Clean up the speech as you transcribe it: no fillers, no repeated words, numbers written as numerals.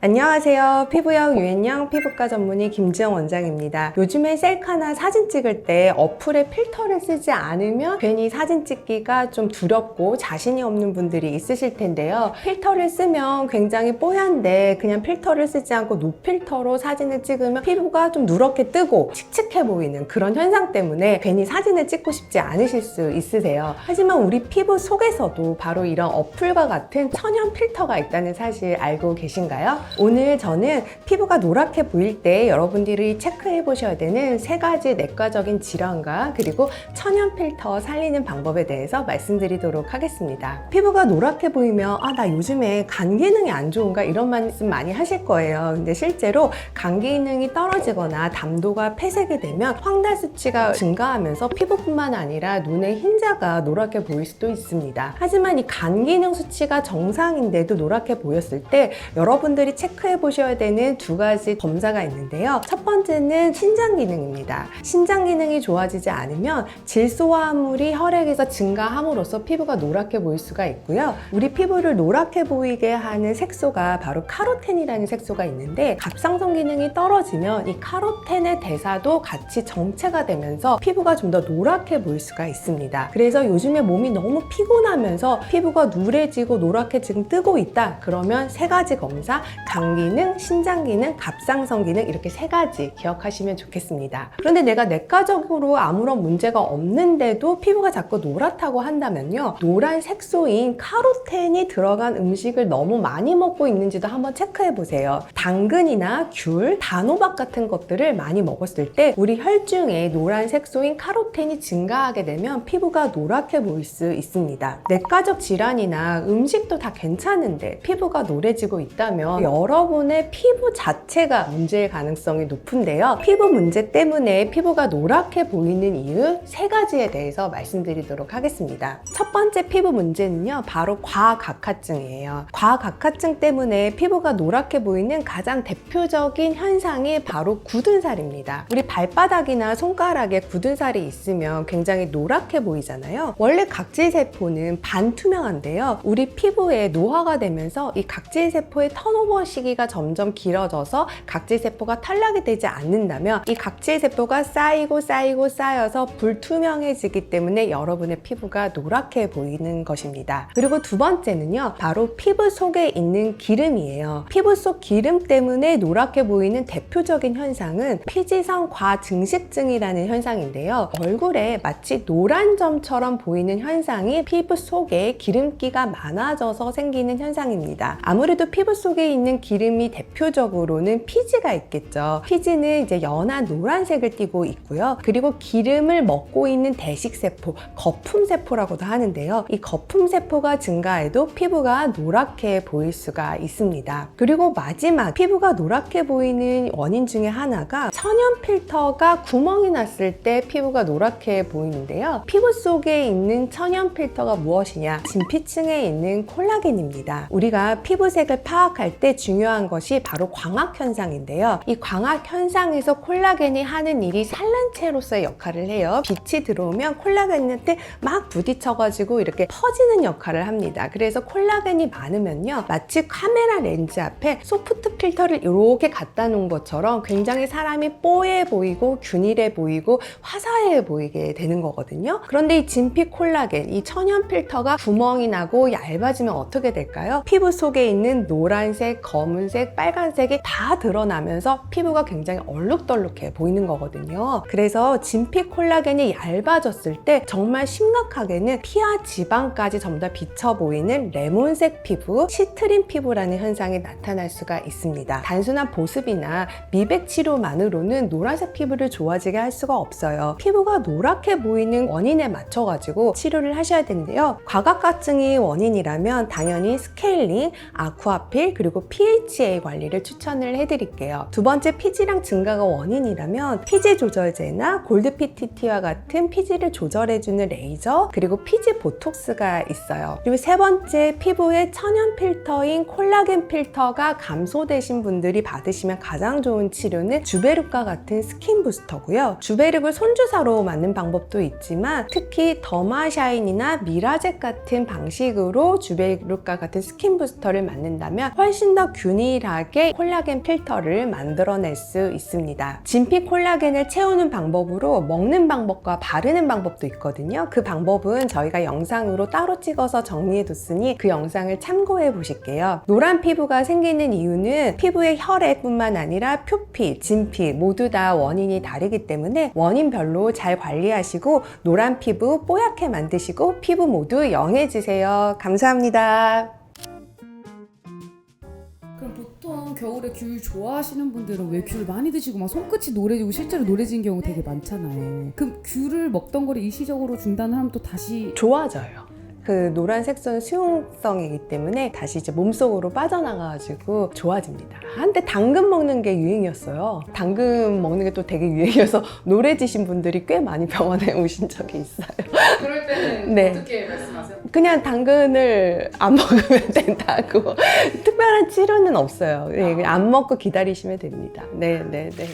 안녕하세요. 피부형, 유앤형 피부과 전문의 김지영 원장입니다. 요즘에 셀카나 사진 찍을 때 어플에 필터를 쓰지 않으면 괜히 사진 찍기가 좀 두렵고 자신이 없는 분들이 있으실 텐데요. 필터를 쓰면 굉장히 뽀얀데 그냥 필터를 쓰지 않고 노필터로 사진을 찍으면 피부가 좀 누렇게 뜨고 칙칙해 보이는 그런 현상 때문에 괜히 사진을 찍고 싶지 않으실 수 있으세요. 하지만 우리 피부 속에서도 바로 이런 어플과 같은 천연 필터가 있다는 사실 알고 계신가요? 오늘 저는 피부가 노랗게 보일 때 여러분들이 체크해 보셔야 되는 3가지 내과적인 질환과 그리고 천연 필터 살리는 방법에 대해서 말씀드리도록 하겠습니다. 피부가 노랗게 보이면 나 요즘에 간 기능이 안 좋은가 이런 말씀 많이 하실 거예요. 근데 실제로 간 기능이 떨어지거나 담도가 폐색이 되면 황달 수치가 증가하면서 피부뿐만 아니라 눈의 흰자가 노랗게 보일 수도 있습니다. 하지만 이 간 기능 수치가 정상인데도 노랗게 보였을 때 여러분들이 체크해 보셔야 되는 2가지 검사가 있는데요. 첫 번째는 신장 기능입니다. 신장 기능이 좋아지지 않으면 질소화합물이 혈액에서 증가함으로써 피부가 노랗게 보일 수가 있고요. 우리 피부를 노랗게 보이게 하는 색소가 바로 카로텐이라는 색소가 있는데 갑상선 기능이 떨어지면 이 카로텐의 대사도 같이 정체가 되면서 피부가 좀 더 노랗게 보일 수가 있습니다. 그래서 요즘에 몸이 너무 피곤하면서 피부가 누래지고 노랗게 지금 뜨고 있다. 그러면 3가지 검사, 간 기능, 신장 기능, 갑상선 기능 이렇게 3가지 기억하시면 좋겠습니다. 그런데 내가 내과적으로 아무런 문제가 없는데도 피부가 자꾸 노랗다고 한다면요. 노란 색소인 카로텐이 들어간 음식을 너무 많이 먹고 있는지도 한번 체크해 보세요. 당근이나 귤, 단호박 같은 것들을 많이 먹었을 때 우리 혈중에 노란 색소인 카로텐이 증가하게 되면 피부가 노랗게 보일 수 있습니다. 내과적 질환이나 음식도 다 괜찮은데 피부가 노래지고 있다면 여러분의 피부 자체가 문제일 가능성이 높은데요. 피부 문제 때문에 피부가 노랗게 보이는 이유 3가지에 대해서 말씀드리도록 하겠습니다. 첫 번째 피부 문제는요, 바로 과각화증이에요. 과각화증 때문에 피부가 노랗게 보이는 가장 대표적인 현상이 바로 굳은 살입니다. 우리 발바닥이나 손가락에 굳은 살이 있으면 굉장히 노랗게 보이잖아요. 원래 각질세포는 반투명한데요. 우리 피부에 노화가 되면서 이 각질세포의 턴오버 시기가 점점 길어져서 각질세포가 탈락이 되지 않는다면 이 각질세포가 쌓여서 불투명해지기 때문에 여러분의 피부가 노랗게 보이는 것입니다. 그리고 2번째는요, 바로 피부 속에 있는 기름이에요. 피부 속 기름 때문에 노랗게 보이는 대표적인 현상은 피지성 과증식증이라는 현상인데요. 얼굴에 마치 노란 점처럼 보이는 현상이 피부 속에 기름기가 많아져서 생기는 현상입니다. 아무래도 피부 속에 있는 기름이 대표적으로는 피지가 있겠죠. 피지는 이제 연한 노란색을 띠고 있고요. 그리고 기름을 먹고 있는 대식세포, 거품세포라고도 하는데요. 이 거품세포가 증가해도 피부가 노랗게 보일 수가 있습니다. 그리고 마지막 피부가 노랗게 보이는 원인 중에 하나가 천연 필터가 구멍이 났을 때 피부가 노랗게 보이는데요. 피부 속에 있는 천연 필터가 무엇이냐? 진피층에 있는 콜라겐입니다. 우리가 피부색을 파악할 때 중요한 것이 바로 광학 현상인데요. 이 광학 현상에서 콜라겐이 하는 일이 산란체로서의 역할을 해요. 빛이 들어오면 콜라겐한테 막 부딪혀가지고 이렇게 퍼지는 역할을 합니다. 그래서 콜라겐이 많으면요, 마치 카메라 렌즈 앞에 소프트 필터를 이렇게 갖다 놓은 것처럼 굉장히 사람이 뽀해 보이고 균일해 보이고 화사해 보이게 되는 거거든요. 그런데 이 진피 콜라겐, 이 천연 필터가 구멍이 나고 얇아지면 어떻게 될까요? 피부 속에 있는 노란색, 검은색, 빨간색이 다 드러나면서 피부가 굉장히 얼룩덜룩해 보이는 거거든요. 그래서 진피 콜라겐이 얇아졌을 때 정말 심각하게는 피와 지방까지 전부 다 비쳐 보이는 레몬색 피부, 시트린 피부라는 현상이 나타날 수가 있습니다. 단순한 보습이나 미백 치료만으로는 노란색 피부를 좋아지게 할 수가 없어요. 피부가 노랗게 보이는 원인에 맞춰가지고 치료를 하셔야 되는데요. 과각화증이 원인이라면 당연히 스케일링, 아쿠아필, 그리고 PHA 관리를 추천을 해드릴게요. 2번째, 피지량 증가가 원인이라면 피지 조절제나 골드 PTT와 같은 피지를 조절해주는 레이저, 그리고 피지 보톡스가 있어요. 그리고 3번째, 피부에 천연 필터인 콜라겐 필터가 감소되신 분들이 받으시면 가장 좋은 치료는 주베룩과 같은 스킨 부스터고요. 주베룩을 손주사로 맞는 방법도 있지만 특히 더마샤인이나 미라젯 같은 방식으로 주베룩과 같은 스킨 부스터를 맞는다면 훨씬 더 균일하게 콜라겐 필터를 만들어낼 수 있습니다. 진피 콜라겐을 채우는 방법으로 먹는 방법과 바르는 방법도 있거든요. 그 방법은 저희가 영상으로 따로 찍어서 정리해뒀으니 그 영상을 참고해 보실게요. 노란 피부가 생기는 이유는 피부의 혈액뿐만 아니라 표피, 진피 모두 다 원인이 다르기 때문에 원인별로 잘 관리하시고 노란 피부 뽀얗게 만드시고 피부 모두 영해지세요. 감사합니다. 그럼 보통 겨울에 귤 좋아하시는 분들은 왜 귤 많이 드시고 막 손끝이 노래지고 실제로 노래진 경우 되게 많잖아요. 그럼 귤을 먹던 거를 일시적으로 중단하면 또 다시 좋아져요. 그 노란 색소는 수용성이기 때문에 다시 이제 몸속으로 빠져나가가지고 좋아집니다. 한때 당근 먹는 게 유행이었어요. 당근 먹는 게 또 되게 유행이어서 노래지신 분들이 꽤 많이 병원에 오신 적이 있어요. 그럴 때는 네. 어떻게 말씀하세요? 그냥 당근을 안 먹으면 된다고. 특별한 치료는 없어요. 네, 안 먹고 기다리시면 됩니다. 네, 네, 네.